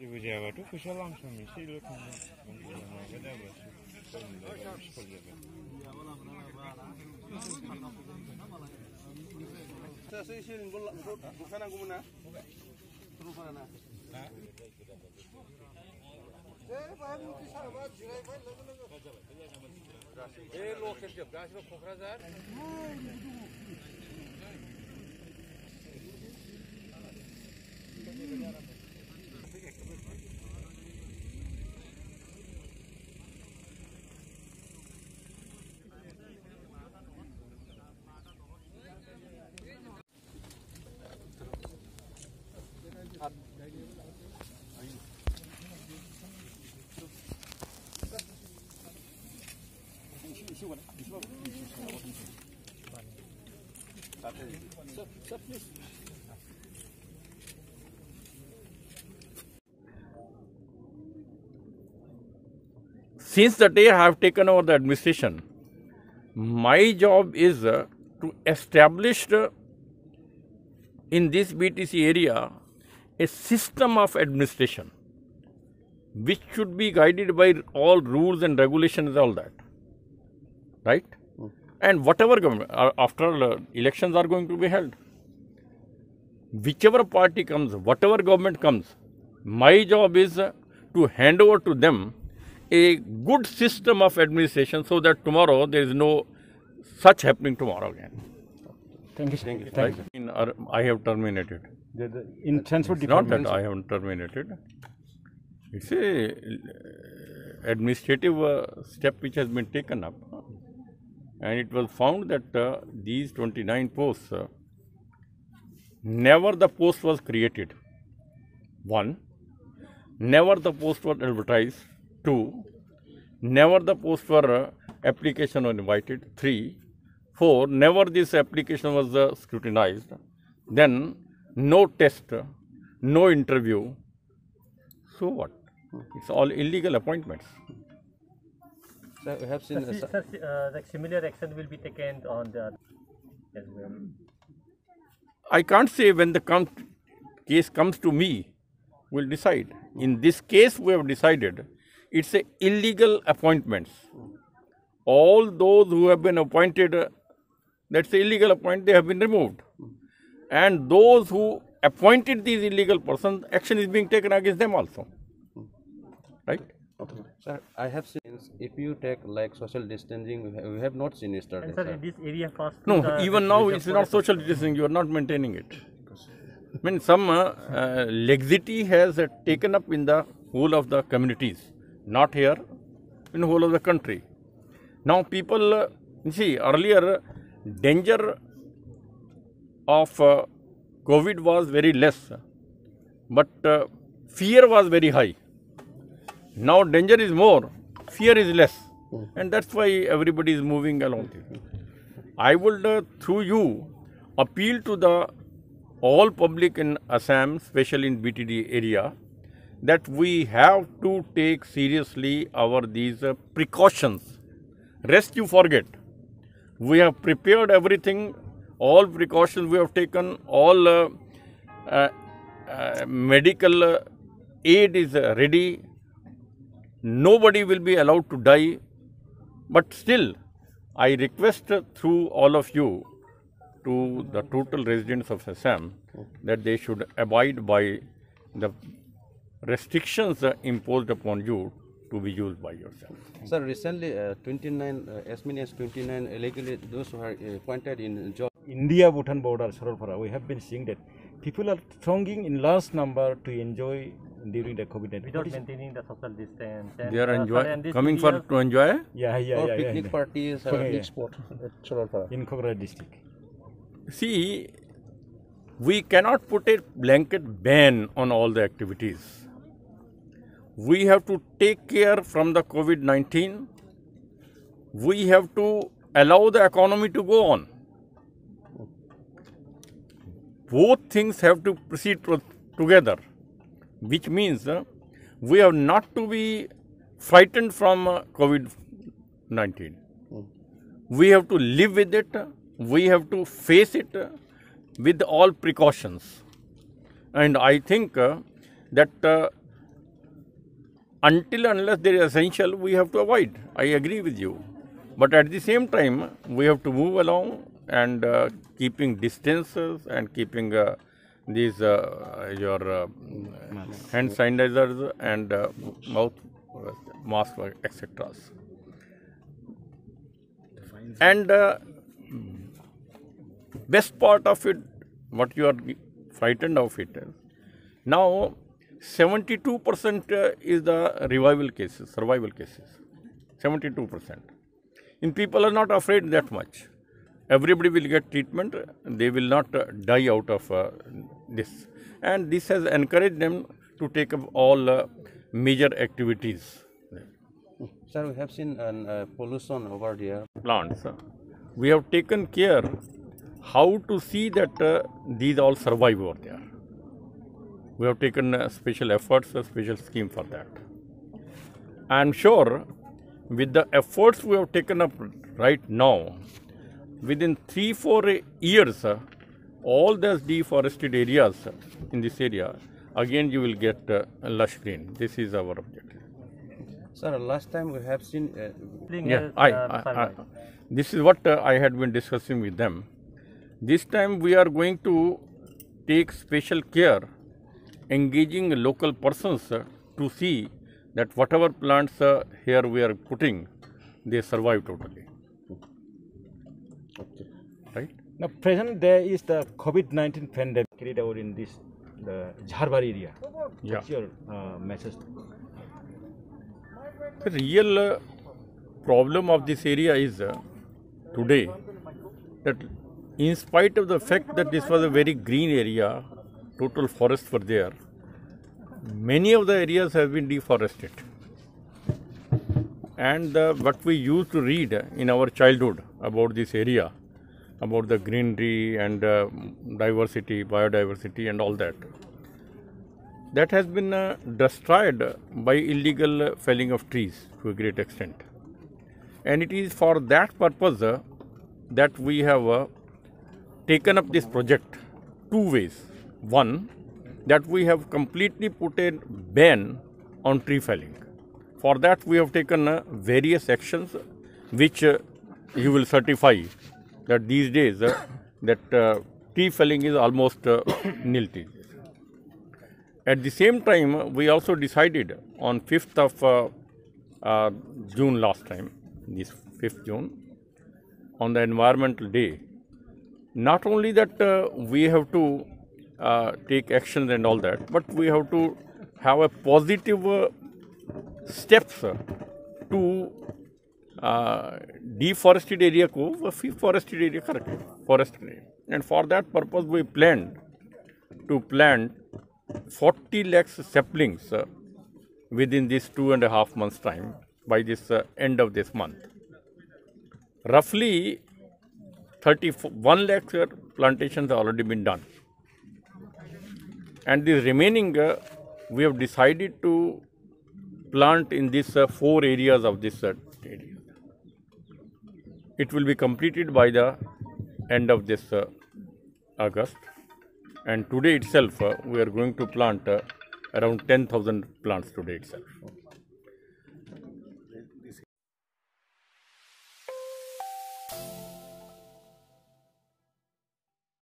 Wydziałatu posiadam się ilu tam wiadomo, Since the day I have taken over the administration, my job is to establish in this BTC area a system of administration which should be guided by all rules and regulations, all that. Right? And whatever government, after elections are going to be held, whichever party comes, whatever government comes, my job is to hand over to them a good system of administration so that tomorrow there is no such happening tomorrow again. Thank you. Thank you. Thank you. I have terminated. In transport department, not that I haven't terminated. It's a administrative step which has been taken up, and it was found that these 29 posts, never the post was created. 1, never the post was advertised. 2, never the post for application was invited. 3, 4, never this application was scrutinized. Then no test, no interview. So what? It's all illegal appointments. So we have seen like similar action will be taken on the as well. I can't say when the case comes to me, we'll decide. In this case, we have decided it's a illegal appointments. All those who have been appointed, that's the illegal appointment, they have been removed. And those who appointed these illegal persons, action is being taken against them also. Right? Okay. Sir, I have seen, if you take like social distancing, we have not seen yesterday. And sir, in this area first. No, even now it's not social distancing, you are not maintaining it. I mean, some laxity has taken up in the whole of the communities, not here, in the whole of the country. Now people, see, earlier danger of COVID was very less, but fear was very high. Now danger is more, fear is less, and that's why everybody is moving along. I would, through you, appeal to the all public in Assam, especially in BTD area, that we have to take seriously these precautions. Rest you forget. We have prepared everything, all precautions we have taken, all medical aid is ready. Nobody will be allowed to die, but still, I request through all of you to the total residents of Assam that they should abide by the restrictions imposed upon you to be used by yourself. Sir, recently 29, as many as 29 illegally those who are appointed in job. India-Bhutan border, Sarolpara, we have been seeing that people are thronging in large number to enjoy during the COVID-19. Without maintaining the social distance. They are coming to enjoy? Yeah. Picnic parties, picnic spot at Sarolpara. In Kogra district. See, we cannot put a blanket ban on all the activities. We have to take care from the COVID-19. We have to allow the economy to go on. Both things have to proceed together, which means we have not to be frightened from COVID-19. We have to live with it. We have to face it with all precautions. And I think that until unless they are essential, we have to avoid. I agree with you. But at the same time, we have to move along and keeping distances and keeping these your hand sanitizers and mouth mask, etc. And best part of it, what you are frightened of it, now 72% is the revival cases, survival cases, 72%. And people are not afraid that much. Everybody will get treatment, they will not die out of this. And this has encouraged them to take up all major activities. Sir, we have seen pollution over there. Plants. We have taken care how to see that these all survive over there. We have taken special efforts, a special scheme for that. I am sure with the efforts we have taken up right now, within 3-4 years, all those deforested areas in this area, again you will get lush green. This is our objective. Sir, last time we have seen. This is what I had been discussing with them. This time we are going to take special care, engaging local persons to see that whatever plants here we are putting, they survive totally. Okay. Right? Now, present there is the COVID-19 pandemic carried out in this the Jharbar area. Yeah. What's your message? The real problem of this area is today that in spite of the fact that this was a very green area, total forests were there, many of the areas have been deforested. And what we used to read in our childhood about this area, about the greenery and diversity, biodiversity and all that, that has been destroyed by illegal felling of trees to a great extent. And it is for that purpose that we have taken up this project two ways. One, that we have completely put a ban on tree felling. For that we have taken various actions which you will certify that these days that tree felling is almost nil. At the same time, we also decided on 5th of June last time, this 5th June, on the Environmental Day, not only that we have to take actions and all that, but we have to have a positive steps to deforested area को forested area करें, forest area. And for that purpose we planned to plant 40 lakhs saplings within this 2.5 months time by this end of this month. Roughly 31 lakh plantations have already been done. And the remaining we have decided to plant in these 4 areas of this area. It will be completed by the end of this August. And today itself, we are going to plant around 10,000 plants today itself.